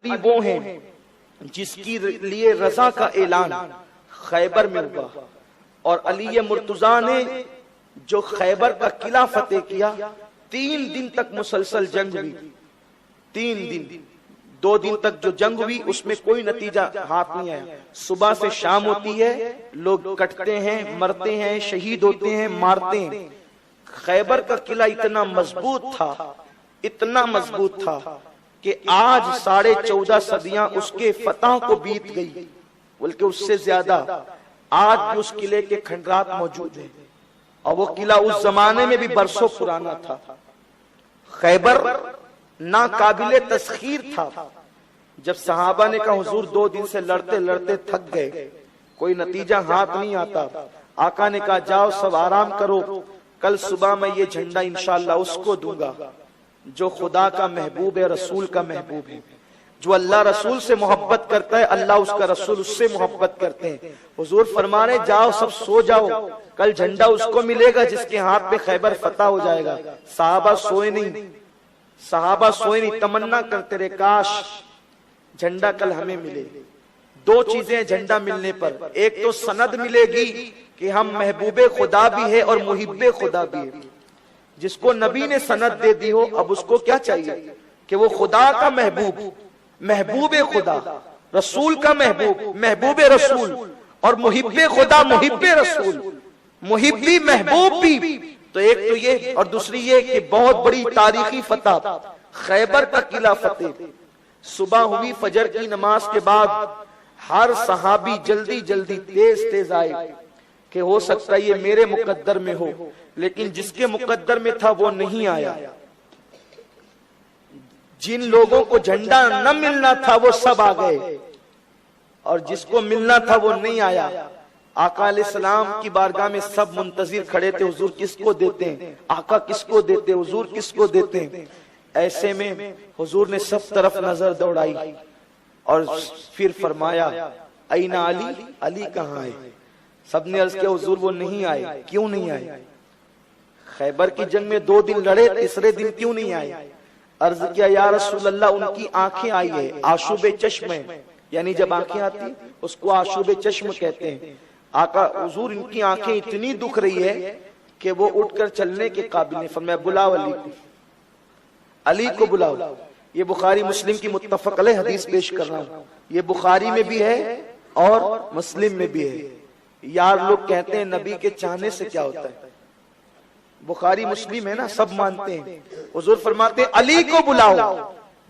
علی وہ ہیں جس کی لیے رضا کا اعلان خیبر میں ہوا، اور علی مرتضیٰ نے جو خیبر کا قلعہ فتح کیا 3 دن تک مسلسل جنگ ہوئی، 3 دن 2 دن تک جو جنگ ہوئی اس میں کوئی نتیجہ ہاتھ نہیں آیا۔ صبح سے شام ہوتی ہے، لوگ کٹتے ہیں، مرتے ہیں، شہید ہوتے ہیں، مارتے ہیں۔ خیبر کا قلعہ اتنا مضبوط تھا، اتنا مضبوط تھا کہ آج 14.5 صدیاں اس کے فتح کو بیت گئی، بلکہ اس سے زیادہ آج بھی اس قلعے کے کھنڈرات موجود ہیں، اور وہ قلعہ اس زمانے میں بھی برسوں پرانا تھا۔ خیبر ناقابل تسخیر تھا۔ جب صحابہ نے کہا حضور 2 دن سے لڑتے لڑتے تھک گئے، کوئی نتیجہ ہاتھ نہیں آتا، آقا نے کہا جاؤ سب آرام کرو، کل صبح میں یہ جھنڈا انشاءاللہ اس کو دوں گا جو خدا کا محبوب ہے، رسول کا محبوب ہے، جو اللہ رسول سے محبت کرتا ہے، اللہ اس کا رسول اس سے محبت کرتے ہیں۔ حضور فرما رہے جاؤ سب سو جاؤ، کل جھنڈا اس کو ملے گا جس کے ہاتھ میں خیبر فتح ہو جائے گا۔ صحابہ سوئے نہیں، تمنا کرتے رہے کاش جھنڈا کل ہمیں ملے۔ 2 چیزیں جھنڈا ملنے پر، ایک تو سند ملے گی کہ ہم محبوب خدا بھی ہے اور محب خدا بھی ہے۔ جس کو نبی نے سند دے دی ہو، اب اس کو کیا چاہیے کہ وہ خدا کا محبوب، محبوب خدا، رسول کا محبوب، محبوب رسول، اور محب خدا، محب رسول، محبی محبوب بھی۔ تو ایک تو یہ، اور دوسری یہ کہ بہت بڑی تاریخی فتح خیبر کا قلعہ فتح۔ صبح ہوئی، فجر کی نماز کے بعد ہر صحابی جلدی جلدی تیز آئے کہ ہو سکتا ہے یہ میرے مقدر میں ہو، لیکن جس کے مقدر میں تھا وہ نہیں آیا۔ جن لوگوں کو جھنڈا نہ ملنا تھا وہ سب آ گئے، اور جس کو ملنا تھا وہ نہیں آیا۔ آقا علیہ السلام کی بارگاہ میں سب منتظر کھڑے تھے، حضور کس کو دیتے ہیں، آقا کس کو دیتے، حضور کس کو دیتے ہیں۔ ایسے میں حضور نے سب طرف نظر دوڑائی اور پھر فرمایا این علی، علی کہاں ہے؟ سب نے عرض کیا حضور وہ نہیں آئے۔ کیوں نہیں آئے؟ خیبر کی جنگ میں 2 دن لڑے، تیسرے دن کیوں نہیں آئے؟ عرض کیا یا رسول اللہ ان کی آنکھیں آئی ہے، آشوب چشم ہے، یعنی جب آنکھیں آتی اس کو آشوب چشم کہتے ہیں۔ آقا حضور ان کی آنکھیں اتنی دکھ رہی ہے کہ وہ اٹھ کر چلنے کے قابل نہیں۔ فرمایا بلاؤ علی کو، علی کو بلاؤ۔ یہ بخاری مسلم کی متفق علیہ حدیث پیش کر رہا ہوں، یہ بخاری میں بھی ہے اور مسلم میں بھی ہے۔ یار لوگ کہتے ہیں نبی کے چاہنے سے کیا ہوتا ہے، بخاری مسلم ہے نا، سب مانتے ہیں۔ حضور فرماتے ہیں علی کو بلاؤ۔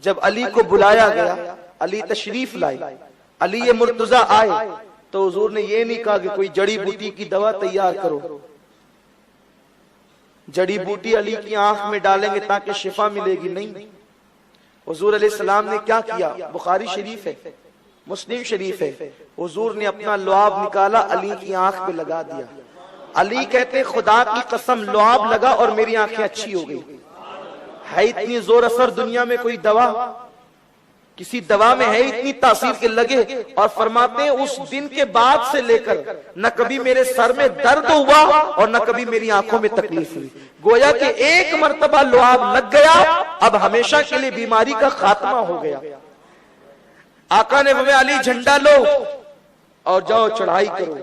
جب علی کو بلایا گیا، علی تشریف لائے، علی مرتضیٰ آئے، تو حضور نے یہ نہیں کہا کہ کوئی جڑی بوٹی کی دوا تیار کرو، جڑی بوٹی علی کی آنکھ میں ڈالیں گے تاکہ شفا ملے گی، نہیں۔ حضور علیہ السلام نے کیا کیا؟ بخاری شریف ہے، مسلم شریف ہے، حضور نے اپنا لعاب نکالا، علی کی آنکھ پہ لگا دیا۔ علی کہتے خدا کی قسم لعاب لگا اور میری آنکھیں اچھی ہو گئی۔ ہے اتنی زور اثر دنیا میں کوئی دوا؟ کسی دوا میں ہے اتنی تاثیر کے لگے؟ اور فرماتے ہیں اس دن کے بعد سے لے کر نہ کبھی میرے سر میں درد ہوا اور نہ کبھی میری آنکھوں میں تکلیف ہوئی۔ گویا کہ ایک مرتبہ لعاب لگ گیا، اب ہمیشہ کے لیے بیماری کا خاتمہ ہو گیا۔ آقا نے فرمایا علی جھنڈا لو اور جاؤ چڑھائی کرو۔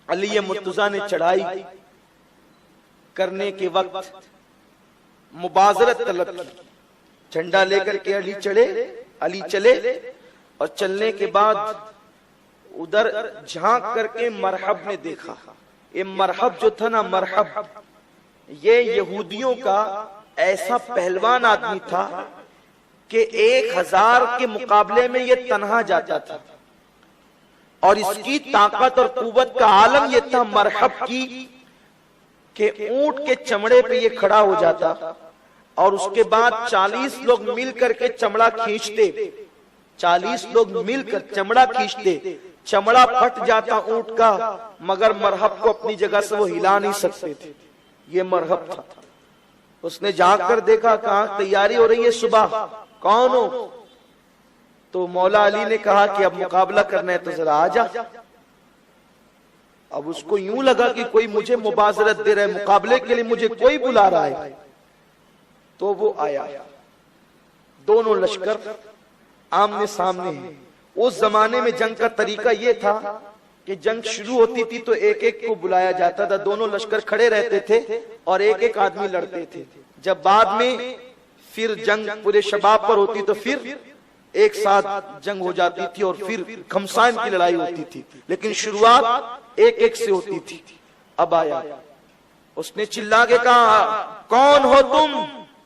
علی مرتضیٰ نے چڑھائی کرنے کے وقت مبازرت طلب کی، جھنڈا لے کر کے علی چلے، اور چلنے کے بعد ادھر جھانک کر کے مرحب نے دیکھا۔ یہ مرحب جو تھا نا، مرحب یہ یہودیوں کا ایسا پہلوان آدمی تھا کہ 1000 کے مقابلے میں یہ تنہا جاتا تھا، اور اس کی طاقت اور قوت کا عالم یہ تھا مرحب کی کہ اونٹ کے چمڑے پہ یہ کھڑا ہو جاتا، اور اس کے بعد 40 لوگ مل کر کے چمڑا کھینچتے، 40 لوگ مل کر چمڑا کھینچتے، چمڑا پھٹ جاتا اونٹ کا، مگر مرحب کو اپنی جگہ سے وہ ہلا نہیں سکتے تھے۔ یہ مرحب تھا۔ اس نے جا کر دیکھا کہاں تیاری ہو رہی ہے صبح، کون ہو؟ تو مولا علی نے کہا کہ اب مقابلہ کرنا ہے تو ذرا آ جا۔ اب اس کو یوں لگا کہ کوئی مجھے مبازرت دے رہا ہے، مقابلے کے لیے مجھے کوئی بلا رہا ہے، تو وہ آیا۔ دونوں لشکر آمنے سامنے ہیں۔ اس زمانے میں جنگ کا طریقہ یہ تھا کہ جنگ شروع ہوتی تھی تو ایک ایک کو بلایا جاتا تھا، دونوں لشکر کھڑے رہتے تھے اور ایک ایک آدمی لڑتے تھے۔ جب بعد میں پھر جنگ پورے شباب پر ہوتی تو پھر ایک ساتھ جنگ ہو جاتی تھی اور پھر گھمسان کی لڑائی ہوتی تھی، لیکن شروعات ایک ایک سے ہوتی تھی۔ اب آیا، اس نے چلا کے کہا کون ہو تم؟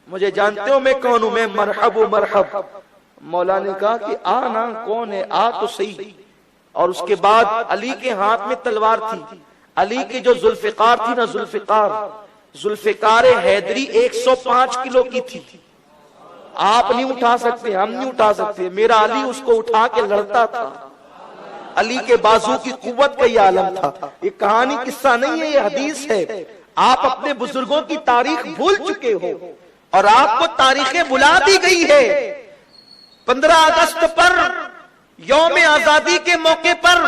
مجھے جانتے ہو میں کون ہوں؟ میں مرحب و مرحب۔ مولا نے کہا کہ آنا کون ہے، آ تو صحیح۔ اور اس کے بعد علی کے ہاتھ میں تلوار تھی، علی کی جو ذوالفقار تھی نا، ذوالفقار حیدری 105 کلو کی تھی۔ آپ نہیں اٹھا سکتے، ہم نہیں اٹھا سکتے، میرا علی اس کو اٹھا کے لڑتا تھا۔ علی کے بازو کی قوت کا یہ عالم تھا۔ یہ کہانی قصہ نہیں ہے، یہ حدیث ہے۔ آپ اپنے بزرگوں کی تاریخ بھول چکے ہو اور آپ کو تاریخیں بلا دی گئی ہے۔ 15 اگست پر، یوم آزادی کے موقع پر،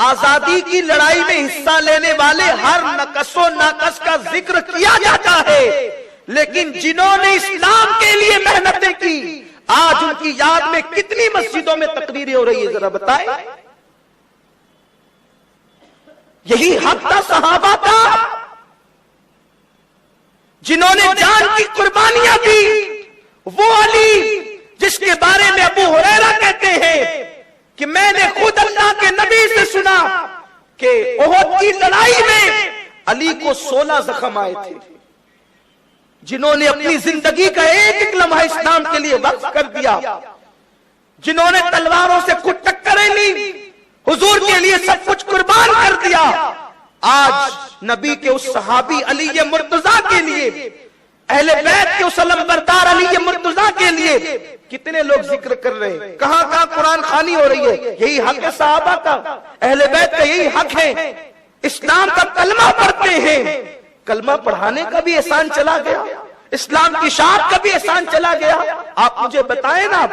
آزادی کی لڑائی میں حصہ لینے والے ہر نقص و ناقص کا ذکر کیا جاتا ہے، لیکن جنہوں نے اسلام کے لیے محنتیں کی آج ان کی یاد میں کتنی مسجدوں میں تقریریں ہو رہی ہے، ذرا بتائیں۔ یہی حق تھا صحابہ کا، جنہوں نے جان کی قربانیاں دی۔ وہ علی جس کے بارے میں ابو ہریرہ کہتے ہیں کہ میں نے خود اللہ کے نبی سے سنا کہ احد کی لڑائی میں علی کو 16 زخم آئے تھے، جنہوں نے اپنی زندگی کا ایک ایک لمحہ اسلام کے لیے وقف کر دیا، جنہوں نے تلواروں سے خود ٹکریں لی، حضور کے لیے سب کچھ قربان کر دیا۔ آج نبی کے اس صحابی علی مرتضیٰ کے لیے، اہل بیت کے اس علمبردار علی مرتضیٰ کے لیے کتنے لوگ ذکر کر رہے ہیں، کہاں کہاں قرآن خوانی ہو رہی ہے۔ یہی حق ہے صحابہ کا، اہل بیت کا یہی حق ہے۔ اسلام کا کلمہ پڑھتے ہیں، کلمہ پڑھانے کا بھی احسان چلا گیا، اسلام کی شاعت کا بھی احسان چلا گیا۔ آپ مجھے بتائیں نا،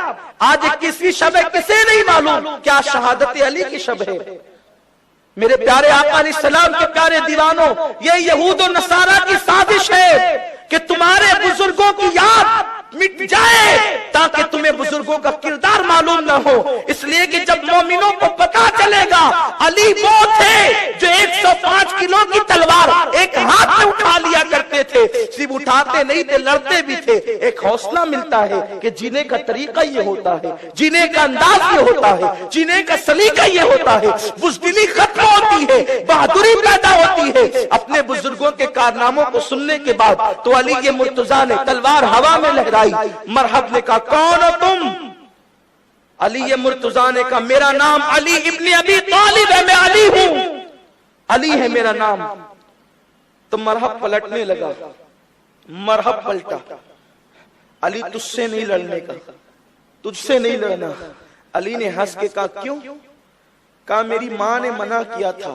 آج 21ویں شب ہے، کسے نہیں معلوم کیا شہادت علی کی شب ہے؟ میرے پیارے آقا علیہ السلام کے پیارے دیوانوں، یہ یہود و نصارہ کی سازش ہے کہ تمہارے بزرگوں کی یاد مٹ جائے تاکہ تمہیں بزرگوں کا کردار معلوم نہ ہو۔ اس لیے کہ جب مومنوں کو پتا چلے گا علی وہ تھے جو 105 کلو کی تلوار ایک ہاتھ میں اٹھا لیا کرتے تھے، صرف اٹھاتے نہیں تھے، لڑتے بھی تھے۔ ایک حوصلہ ملتا ہے کہ جینے کا طریقہ یہ ہوتا ہے، جینے کا انداز یہ ہوتا ہے، جینے کا سلیقہ یہ ہوتا ہے۔ بزدلی ختم ہوتی ہے، بہادری پیدا ہوتی ہے۔ اپنے بزرگوں کے کارناموں کو سننے کے بعد تو علی مرتضیٰ نے تلوار ہوا میں لہرائی، مرحب نے کہا کون ہو تم؟ علی مرتضیٰ نے کہا میرا نام علی ابن ابی طالب ہے، میں علی ہوں، علی ہے میرا نام۔ تو مرحب پلٹنے لگا، مرحب پلٹا، علی تجھ سے نہیں لڑنے کا، تجھ سے نہیں لڑنا۔ علی نے ہنس کے کہا کیوں؟ کہا میری ماں نے منع کیا تھا،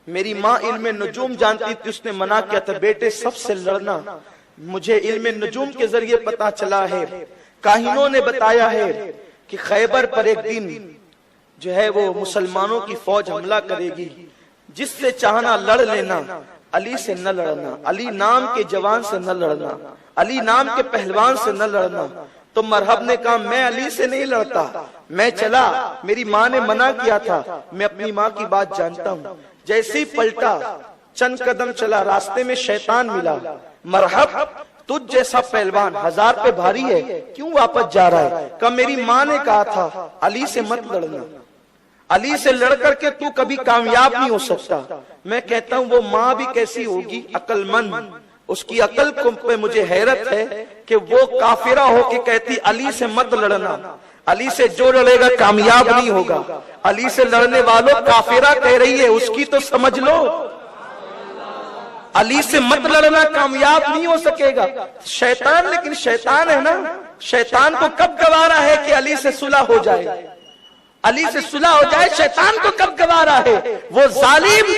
میری ماں علم نجوم جانتی تھی، اس نے منع کیا تھا بیٹے سب سے لڑنا۔ مجھے علم نجوم کے ذریعے پتا چلا ہے، کاہنوں نے بتایا ہے کہ خیبر پر ایک دن جو ہے وہ مسلمانوں کی فوج حملہ کرے گی، جس سے چاہنا لڑ لینا، علی سے نہ لڑنا، علی نام کے جوان سے نہ لڑنا، علی نام کے پہلوان سے نہ لڑنا۔ تو مرحب نے کہا میں علی سے نہیں لڑتا، میں چلا، میری ماں نے منع کیا تھا، میں اپنی ماں کی بات جانتا ہوں۔ جیسے ہی پلٹا، چند قدم چلا، راستے میں شیطان ملا، مرحب تجھ جیسا پہلوان 1000 پہ بھاری ہے، کیوں واپس جا رہا ہے؟ کہا میری ماں نے کہا تھا علی سے مت لڑنا، علی سے لڑ کر کے تو کبھی کامیاب نہیں ہو سکتا۔ میں کہتا ہوں وہ ماں بھی کیسی ہوگی، عقل مند، اس کی عقل پہ مجھے حیرت ہے کہ وہ کافرہ ہو کے کہتی علی سے مت لڑنا۔ علی سے جو لڑے گا کامیاب نہیں ہوگا، علی سے لڑنے والوں کافرہ کہہ رہی ہے، اس کی تو سمجھ لو، علی سے مت لڑنا کامیاب نہیں ہو سکے گا۔ شیطان، لیکن شیطان ہے نا، شیطان کو کب گوارا ہے کہ علی سے صلح ہو جائے، علی سے صلح ہو جائے، شیطان کو کب گوارا ہے؟ وہ ظالم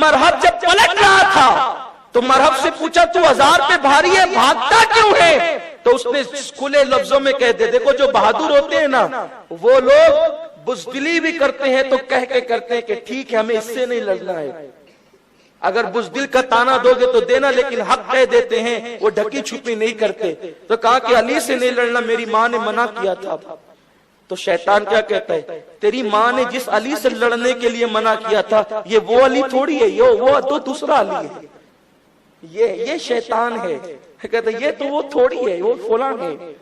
مرحب جب پلٹ رہا تھا تو مرحب سے پوچھا تو 1000 پہ بھاری ہے، بھاگتا کیوں ہے؟ تو اس نے کھلے لفظوں میں کہہ دے، دیکھو جو بہادر ہوتے ہیں نا، وہ لوگ بزدلی بھی کرتے ہیں تو کہہ کے کرتے ہیں کہ ٹھیک ہے ہمیں اس سے نہیں لڑنا ہے۔ اگر بزدل کا تانا دو گے تو دینا، لیکن حق کہہ دیتے ہیں، وہ ڈھکی چھپی نہیں کرتے۔ تو کہا کہ علی سے نہیں لڑنا، میری ماں نے منع کیا تھا۔ تو شیطان کیا کہتا ہے؟ تیری ماں نے جس علی سے لڑنے کے لیے منع کیا تھا یہ وہ علی تھوڑی ہے، وہ تو دوسرا علی ہے، یہ شیطان ہے، کہتا ہے یہ تو وہ تھوڑی ہے، وہ فلاں ہے۔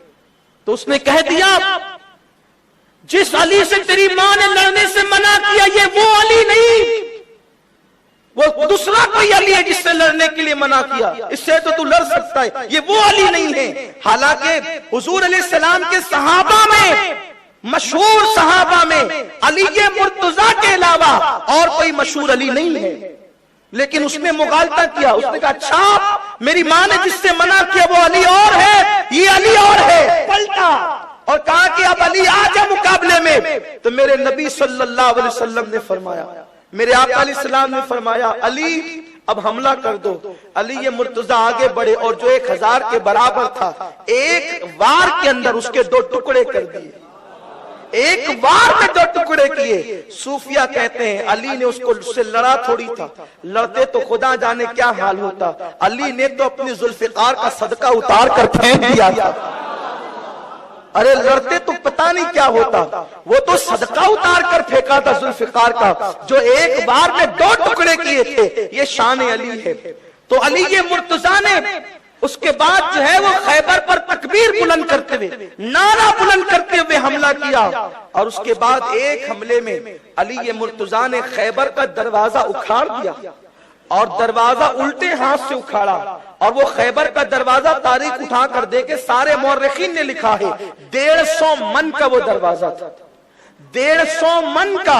تو اس نے کہہ دیا جس علی سے تیری ماں نے لڑنے سے منع کیا یہ وہ علی نہیں، وہ دوسرا کوئی علی ہے جس سے لڑنے کے لیے منع کیا، اس سے تو لڑ سکتا ہے، یہ وہ علی نہیں ہے۔ حالانکہ حضور علیہ السلام کے صحابہ میں، مشہور صحابہ میں علی مرتضیٰ کے علاوہ اور کوئی مشہور علی نہیں ہے، لیکن اس نے مغالطہ کیا، اس نے کہا اچھا میری ماں نے جس سے منع کیا وہ علی اور ہے، یہ علی اور ہے، پلٹا اور کہا کہ اب علی آ جا مقابلے میں۔ تو میرے نبی صلی اللہ علیہ وسلم نے فرمایا، میرے آقا علیہ السلام نے فرمایا علی اب حملہ کر دو۔ علی مرتضیٰ آگے بڑھے اور جو 1000 کے برابر تھا ایک وار کے اندر اس کے 2 ٹکڑے کر دیے، ایک وار میں 2 ٹکڑے کیے۔ صوفیہ کہتے ہیں علی نے اس کو سے لڑا تھوڑی تھا، لڑتے تو خدا جانے کیا حال ہوتا، علی نے تو اپنی ذوالفقار کا صدقہ اتار کر پھینک دیا تھا۔ ارے لڑتے تو پتہ نہیں کیا ہوتا، وہ تو صدقہ اتار کر پھینکا تھا ذوالفقار کا، جو ایک بار میں 2 ٹکڑے کیے تھے۔ یہ شان علی ہے۔ تو علی مرتضیٰ نے اس کے بعد جو ہے وہ خیبر پر تکبیر بلند کرتے ہوئے، نعرہ بلند کرتے ہوئے حملہ کیا، اور اس کے بعد ایک حملے میں علی مرتضیٰ نے خیبر کا دروازہ اکھاڑ دیا اور دروازہ الٹے ہاتھ سے اکھاڑا، اور وہ خیبر کا دروازہ تاریخ اٹھا کر دے کے سارے مورخین نے لکھا ہے 150 من کا وہ دروازہ تھا، 150 من کا،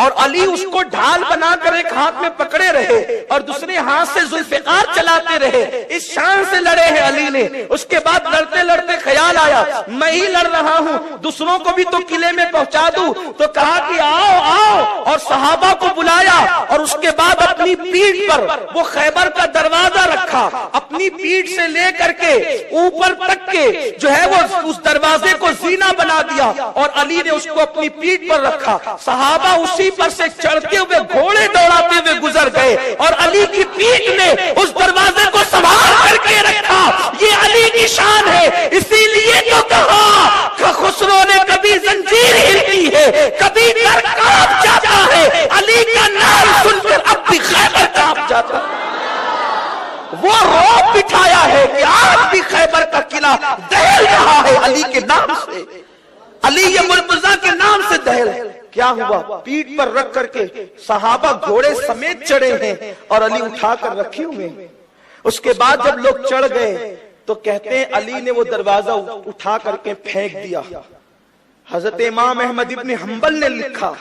اور علی اس کو ڈھال بنا کر ایک ہاتھ میں پکڑے رہے اور دوسرے ہاتھ سے ذوالفقار چلاتے رہے، اس شان سے لڑے ہیں علی نے۔ اس کے بعد لڑتے لڑتے خیال آیا میں ہی لڑ رہا ہوں، دوسروں کو بھی تو قلعے میں پہنچا دوں، تو کہا کہ آؤ آؤ، اور صحابہ کو بلایا، اور اس کے بعد اپنی پیٹھ پر وہ خیبر کا دروازہ رکھا، اپنی پیٹھ سے لے کر کے اوپر تک کے جو ہے وہ اس دروازے کو زینہ بنا دیا، اور علی نے اس کو اپنی پیٹھ پر رکھا۔ صحابہ اسی پر سے چڑھتے ہوئے گھوڑے دوڑاتے ہوئے گزر گئے، اور علی کی پیٹھ نے اس دروازے کو سنبھال کر کے رکھا۔ یہ علی کی شان ہے، اسی لیے تو کہا کہ خسرو نے کبھی زنجیر ہلتی ہے، کبھی در کانپ جاتا ہے، علی کا نام سن کر اب بھی خیبر کانپ جاتا ہے۔ وہ روب بٹھایا ہے کہ آج بھی خیبر کا قلعہ دہل رہا ہے علی کے نام سے، علی مرتضیٰ کے نام سے دہل۔ کیا ہوا؟ پیٹھ پر رکھ کر کے صحابہ گھوڑے سمیت چڑھے ہیں اور علی اٹھا کر رکھے ہوئے ہیں۔ اس کے بعد جب لوگ چڑھ گئے تو کہتے ہیں علی نے وہ دروازہ اٹھا کر کے پھینک دیا۔ حضرت امام احمد ابن حنبل نے لکھا،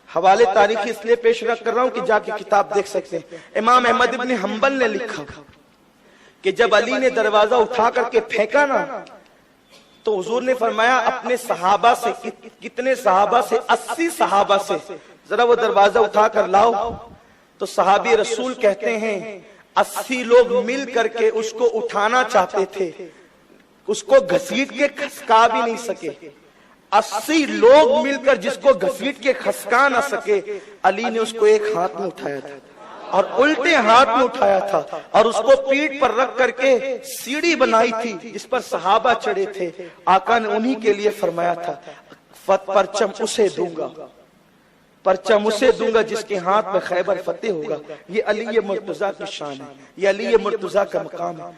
حوالے تاریخی اس لیے پیش رکھ کر رہا ہوں کہ جا کے کتاب دیکھ سکتے ہیں، امام احمد ابن حنبل نے لکھا کہ جب علی نے دروازہ اٹھا کر کے پھینکا نا تو حضور نے فرمایا اپنے صحابہ سے، کتنے صحابہ سے؟ 80 صحابہ سے ذرا وہ دروازہ اٹھا کر لاؤ۔ تو صحابی رسول کہتے ہیں 80 لوگ مل کر کے اس کو اٹھانا چاہتے تھے، اس کو گھسیٹ کے کھسکا بھی نہیں سکے۔ 80 لوگ مل کر جس کو گھسیٹ کے کھسکا نہ سکے، علی نے اس کو ایک ہاتھ میں اٹھایا تھا اور الٹے ہاتھ میں اٹھایا تھا، اور اس کو پیٹھ پر رکھ کر کے سیڑھی بنائی تھی جس پر صحابہ چڑھے تھے۔ آقا نے انہی کے لیے فرمایا تھا پرچم اسے دوں گا، پرچم اسے دوں گا جس کے ہاتھ میں خیبر فتح ہوگا۔ یہ علی مرتضیٰ کی شان ہے، یہ علی مرتضیٰ کا مقام ہے۔